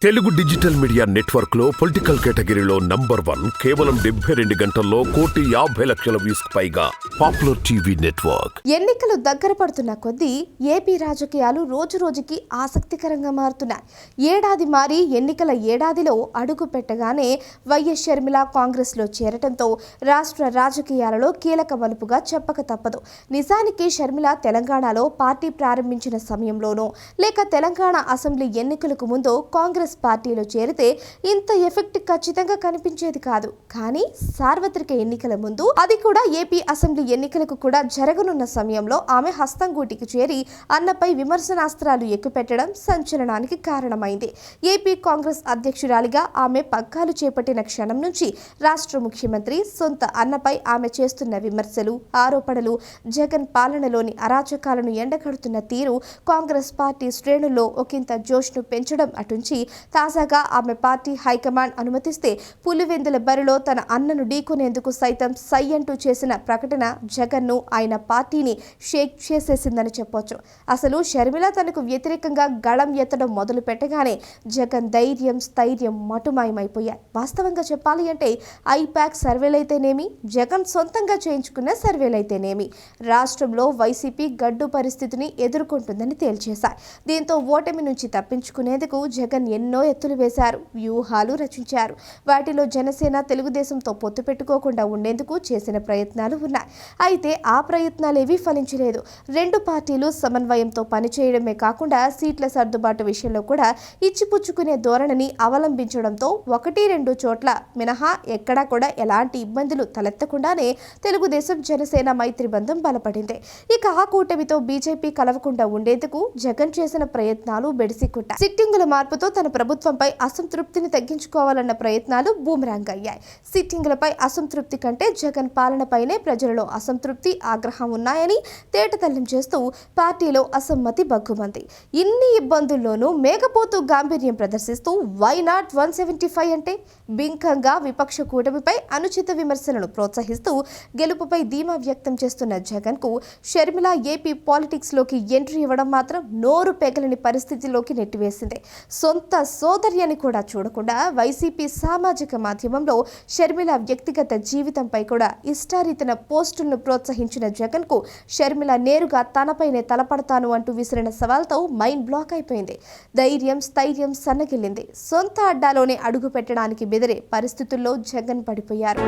Telugu digital media network లో political కేటగిరీలో number 1 కేవలం 72 గంటల్లో 1,50,00,000 వ్యూస్ పైగా పాపులర్ టీవీ నెట్వర్క్. ఎన్నికలు దగ్గర పడుతున్న కొద్దీ ఏపీ రాజకీయాలు రోజు రోజుకి ఆసక్తికరంగా మారుతున్నాయి. ఏడాది మారి ఎన్నికల ఏడాదిలో అడుగు పెట్టగానే వైఎస్ షర్మిల కాంగ్రెస్ లో చేరటంతో రాష్ట్ర రాజకీయాలలో కీలక మలుపుగా చెప్పక తప్పదు. నిజానికి షర్మిల తెలంగాణలో పార్టీ ప్రారంభించిన సమయంలోనో లేక తెలంగాణ అసెంబ్లీ ఎన్నికలకు ముందు కాంగ్రెస్ పార్టీలో చేరితే ఇంత ఎఫెక్ట్ ఖచ్చితంగా కనిపించేది కాదు. కానీ సార్వత్రిక ఎన్నికల ముందు, అది కూడా ఏపీ అసెంబ్లీ ఎన్నికలకు కూడా జరగనున్న సమయంలో ఆమె హస్తంగూటికి చేరి అన్నపై విమర్శనాస్త్రాలు ఎక్కుపెట్టడం సంచలనానికి కారణమైంది. ఏపీ కాంగ్రెస్ అధ్యక్షురాలిగా ఆమె పగ్గాలు చేపట్టిన క్షణం నుంచి రాష్ట్ర ముఖ్యమంత్రి సొంత అన్నపై ఆమె చేస్తున్న విమర్శలు, ఆరోపణలు, జగన్ పాలనలోని అరాచకాలను ఎండగడుతున్న తీరు కాంగ్రెస్ పార్టీ శ్రేణుల్లో ఒకంత జోష్ను పెంచడం అటుంచి, తాజాగా ఆమె పార్టీ హైకమాండ్ అనుమతిస్తే పులివెందుల బరిలో తన అన్నను ఢీకొనేందుకు సైతం సై అంటూ చేసిన ప్రకటన జగన్ను, ఆయన పార్టీని షేక్ చేసేసిందని చెప్పొచ్చు. అసలు షర్మిల తనకు వ్యతిరేకంగా గళం ఎత్తడం మొదలు పెట్టగానే జగన్ ధైర్యం, స్థైర్యం మటుమాయమైపోయాయి. వాస్తవంగా చెప్పాలి అంటే ఐపాక్ సర్వేలైతేనేమి, జగన్ సొంతంగా చేయించుకున్న సర్వేలైతేనేమి రాష్ట్రంలో వైసీపీ గడ్డు పరిస్థితిని ఎదుర్కొంటుందని తేల్చేశాయి. దీంతో ఓటమి నుంచి తప్పించుకునేందుకు జగన్ ఎన్నో ఎత్తులు వేశారు, వ్యూహాలు రచించారు. వాటిలో జనసేన, తెలుగుదేశంతో పొత్తు పెట్టుకోకుండా ఉండేందుకు చేసిన ప్రయత్నాలు ఉన్నాయి. అయితే ఆ ప్రయత్నాలేవీ ఫలించలేదు. రెండు పార్టీలు సమన్వయంతో పనిచేయడమే కాకుండా సీట్ల సర్దుబాటు విషయంలో కూడా ఇచ్చిపుచ్చుకునే ధోరణిని అవలంబించడంతో 1-2 చోట్ల మినహా ఎక్కడా కూడా ఎలాంటి ఇబ్బందులు తలెత్తకుండానే తెలుగుదేశం జనసేన మైత్రి బంధం బలపడింది. ఇక ఆ కూటమితో బీజేపీ కలవకుండా ఉండేందుకు జగన్ చేసిన ప్రయత్నాలు బెడిసికొట్టాయి. సిట్టింగుల మార్పుతో తన ప్రభుత్వంపై అసంతృప్తిని తగ్గించుకోవాలన్న ప్రయత్నాలు బూమరాంగ్ అయ్యాయి. సిట్టింగులపై అసంతృప్తి కంటే జగన్ పాలనపైనే ప్రజలలో అసంతృప్తి, ఆగ్రహం ఉన్నాయని తేటతెల్లం చేస్తూ పార్టీలో అసమ్మతి బగ్గుమంది. ఇన్ని ఇబ్బందుల్లోనూ మేకపోతూ గాంభీర్యం ప్రదర్శిస్తూ వై నాట్ 175 అంటే బింకంగా విపక్ష కూటమిపై అనుచిత విమర్శలను ప్రోత్సహిస్తూ గెలుపుపై ధీమా వ్యక్తం చేస్తున్న జగన్ కు షర్మిల ఏపీ పాలిటిక్స్ లోకి ఎంట్రీ ఇవ్వడం మాత్రం నోరు పెగలని పరిస్థితిలోకి నెట్టివేసింది. సొంత సోదర్యాన్ని కూడా చూడకుండా వైసీపీ సామాజిక మాధ్యమంలో షర్మిల వ్యక్తిగత జీవితంపై కూడా ఇష్టారీతన పోస్టులను ప్రోత్సహించిన జగన్ కు షర్మిల నేరుగా తనపైనే తలపడతాను అంటూ విసిరిన సవాల్తో మైండ్ బ్లాక్ అయిపోయింది. ధైర్యం, స్థైర్యం సన్నగిల్లింది. సొంత అడ్డాలోనే అడుగు పెట్టడానికి బెదిరే పరిస్థితుల్లో జగన్ పడిపోయారు.